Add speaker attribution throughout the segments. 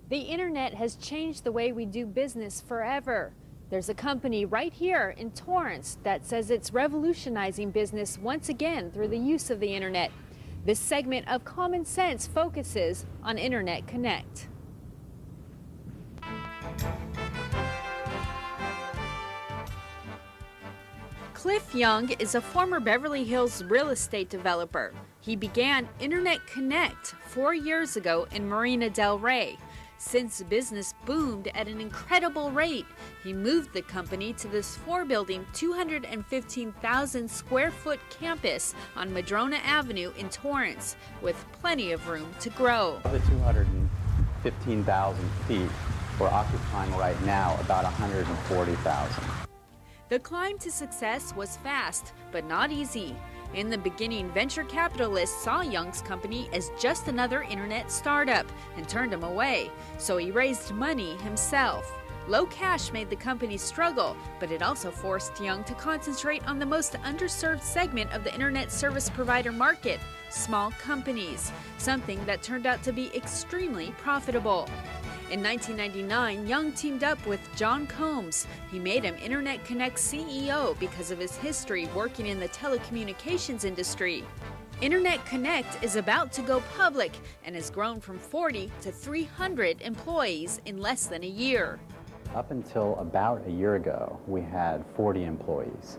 Speaker 1: The internet has changed the way we do business forever. There's a company right here in Torrance that says it's revolutionizing business once again through the use of the internet. This segment of Common Sense focuses on Internet Connect. Cliff Young is a former Beverly Hills real estate developer. He began Internet Connect 4 years ago in Marina del Rey. Since business boomed at an incredible rate, he moved the company to this four-building, 215,000 square foot campus on Madrona Avenue in Torrance, with plenty of room to grow.
Speaker 2: Of the 215,000 feet, we're occupying right now about 140,000.
Speaker 1: The climb to success was fast, but not easy. In the beginning, venture capitalists saw Young's company as just another internet startup and turned him away, so he raised money himself. Low cash made the company struggle, but it also forced Young to concentrate on the most underserved segment of the internet service provider market, small companies, something that turned out to be extremely profitable. In 1999, Young teamed up with John Combs. He made him Internet Connect CEO because of his history working in the telecommunications industry. Internet Connect is about to go public and has grown from 40 to 300 employees in less than a year.
Speaker 2: Up until about a year ago, we had 40 employees.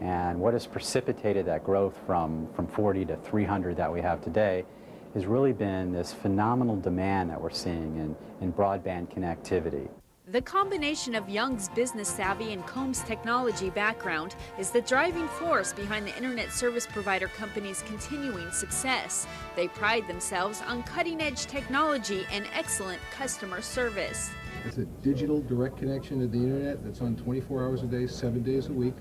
Speaker 2: And what has precipitated that growth from 40 to 300 that we have today has really been this phenomenal demand that we're seeing in broadband connectivity.
Speaker 1: The combination of Young's business savvy and Combs' technology background is the driving force behind the internet service provider company's continuing success. They pride themselves on cutting-edge technology and excellent customer service.
Speaker 3: It's a digital direct connection to the internet that's on 24 hours a day, 7 days a week.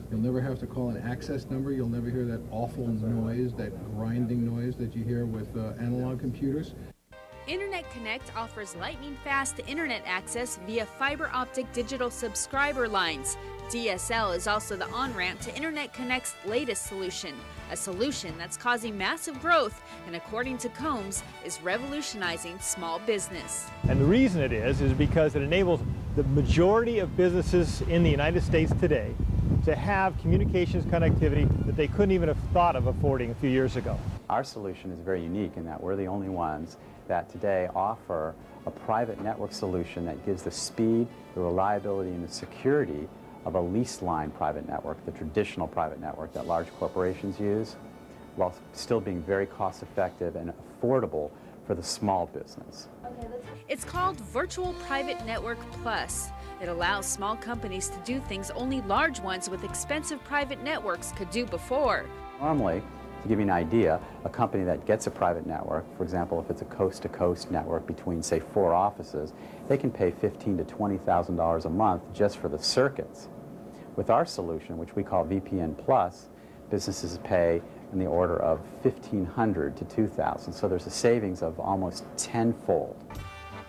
Speaker 3: You'll never have to call an access number. You'll never hear that awful noise, that grinding noise that you hear with analog computers.
Speaker 1: Internet Connect offers lightning-fast internet access via fiber optic digital subscriber lines. DSL is also the on-ramp to Internet Connect's latest solution, a solution that's causing massive growth and, according to Combs, is revolutionizing small business.
Speaker 4: And the reason it is because it enables the majority of businesses in the United States today to have communications connectivity that they couldn't even have thought of affording a few years ago.
Speaker 2: Our solution is very unique in that we're the only ones that today offer a private network solution that gives the speed, the reliability, and the security of a leased line private network, the traditional private network that large corporations use, while still being very cost effective and affordable for the small business.
Speaker 1: It's called Virtual Private Network Plus. It allows small companies to do things only large ones with expensive private networks could do before.
Speaker 2: Normally, to give you an idea, a company that gets a private network, for example, if it's a coast-to-coast network between, say, 4 offices, they can pay $15,000 to $20,000 a month just for the circuits. With our solution, which we call VPN Plus, businesses pay in the order of $1,500 to $2,000, so there's a savings of almost tenfold.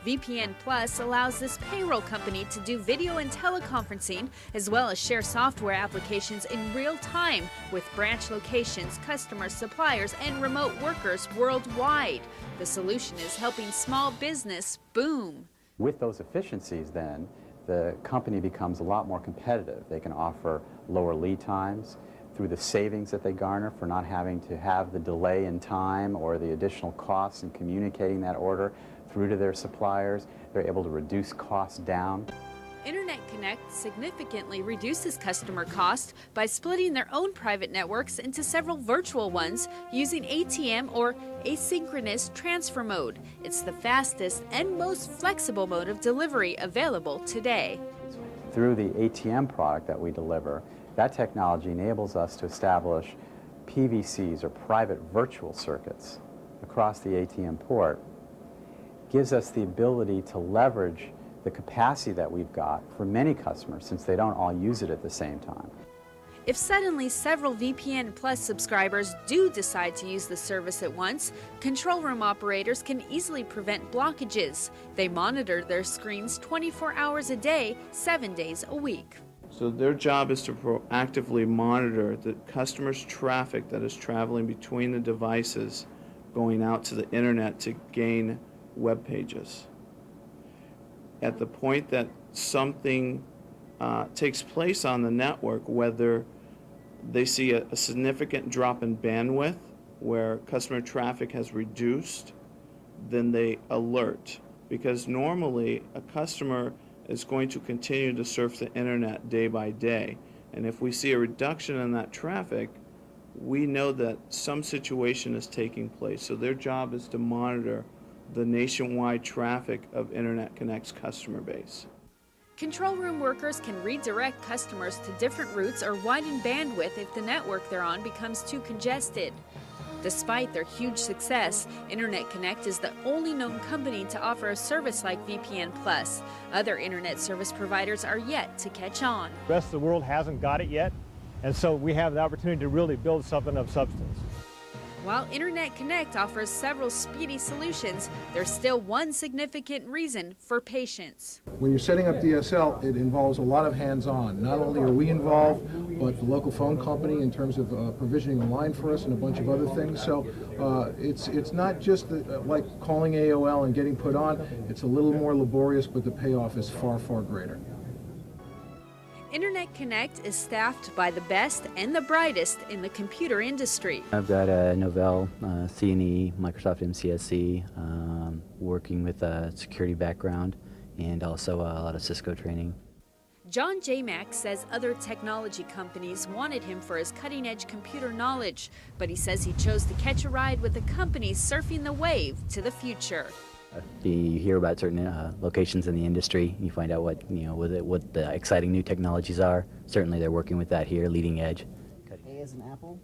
Speaker 1: VPN Plus allows this payroll company to do video and teleconferencing, as well as share software applications in real time with branch locations, customers, suppliers, and remote workers worldwide. The solution is helping small business boom.
Speaker 2: With those efficiencies, then, the company becomes a lot more competitive. They can offer lower lead times through the savings that they garner for not having to have the delay in time or the additional costs in communicating that order through to their suppliers. They're able to reduce costs down.
Speaker 1: Internet Connect significantly reduces customer cost by splitting their own private networks into several virtual ones using ATM or asynchronous transfer mode. It's the fastest and most flexible mode of delivery available today.
Speaker 2: Through the ATM product that we deliver, that technology enables us to establish PVCs, or private virtual circuits, across the ATM port. Gives us the ability to leverage the capacity that we've got for many customers, since they don't all use it at the same time.
Speaker 1: If suddenly several VPN Plus subscribers do decide to use the service at once, control room operators can easily prevent blockages. They monitor their screens 24 hours a day, 7 days a week.
Speaker 5: So their job is to proactively monitor the customer's traffic that is traveling between the devices going out to the internet to gain web pages. at the point that something takes place on the network, whether they see a significant drop in bandwidth where customer traffic has reduced, then they alert. Because normally a customer is going to continue to surf the internet day by day. And if we see a reduction in that traffic, we know that some situation is taking place. So their job is to monitor the nationwide traffic of Internet Connect's customer base.
Speaker 1: Control room workers can redirect customers to different routes or widen bandwidth if the network they're on becomes too congested. Despite their huge success, Internet Connect is the only known company to offer a service like VPN Plus. Other internet service providers are yet to catch on.
Speaker 4: The rest of the world hasn't got it yet, and so we have the opportunity to really build something of substance.
Speaker 1: While Internet Connect offers several speedy solutions, there's still one significant reason for patience.
Speaker 3: When you're setting up DSL, it involves a lot of hands-on. Not only are we involved, but the local phone company in terms of provisioning a line for us and a bunch of other things. So it's not just like calling AOL and getting put on. It's a little more laborious, but the payoff is far, far greater.
Speaker 1: Internet Connect is staffed by the best and the brightest in the computer industry.
Speaker 6: I've got a Novell, C&E, Microsoft MCSE, working with a security background, and also a lot of Cisco training.
Speaker 1: John J. Mack says other technology companies wanted him for his cutting-edge computer knowledge, but he says he chose to catch a ride with the company surfing the wave to the future.
Speaker 6: You hear about certain locations in the industry, you find out what the exciting new technologies are. Certainly they're working with that here, leading edge.
Speaker 7: A as in apple.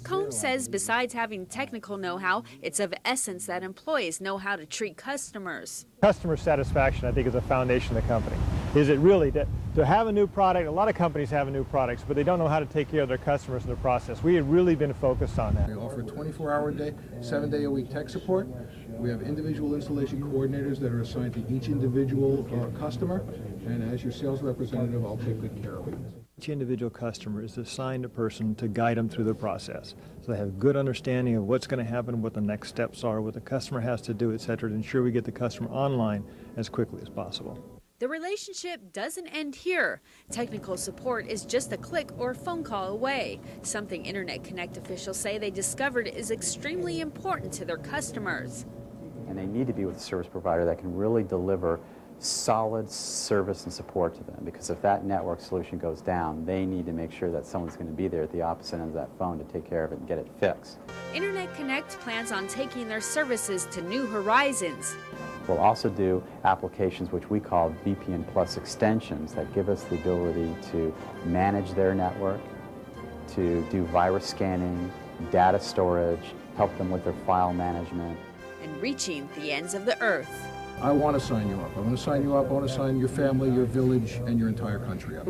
Speaker 1: Combs says besides having technical know-how, it's of essence that employees know how to treat customers.
Speaker 4: Customer satisfaction, I think, is the foundation of the company. Is it really to have a new product? A lot of companies have new products, but they don't know how to take care of their customers in the process. We have really been focused on that.
Speaker 3: We offer 24-hour-a-day, 7-day-a-week tech support. We have individual installation coordinators that are assigned to each individual customer, and as your sales representative, I'll take good care of it.
Speaker 4: Each individual customer is assigned a person to guide them through the process. So they have a good understanding of what's going to happen, what the next steps are, what the customer has to do, etc., to ensure we get the customer online as quickly as possible.
Speaker 1: The relationship doesn't end here. Technical support is just a click or phone call away, something Internet Connect officials say they discovered is extremely important to their customers.
Speaker 2: And they need to be with a service provider that can really deliver solid service and support to them, because if that network solution goes down, they need to make sure that someone's going to be there at the opposite end of that phone to take care of it and get it fixed.
Speaker 1: Internet Connect plans on taking their services to new horizons.
Speaker 2: We'll also do applications which we call VPN Plus extensions that give us the ability to manage their network, to do virus scanning, data storage, help them with their file management.
Speaker 1: And reaching the ends of the earth.
Speaker 3: I want to sign you up. I want to sign you up. I want to sign your family, your village, and your entire country up.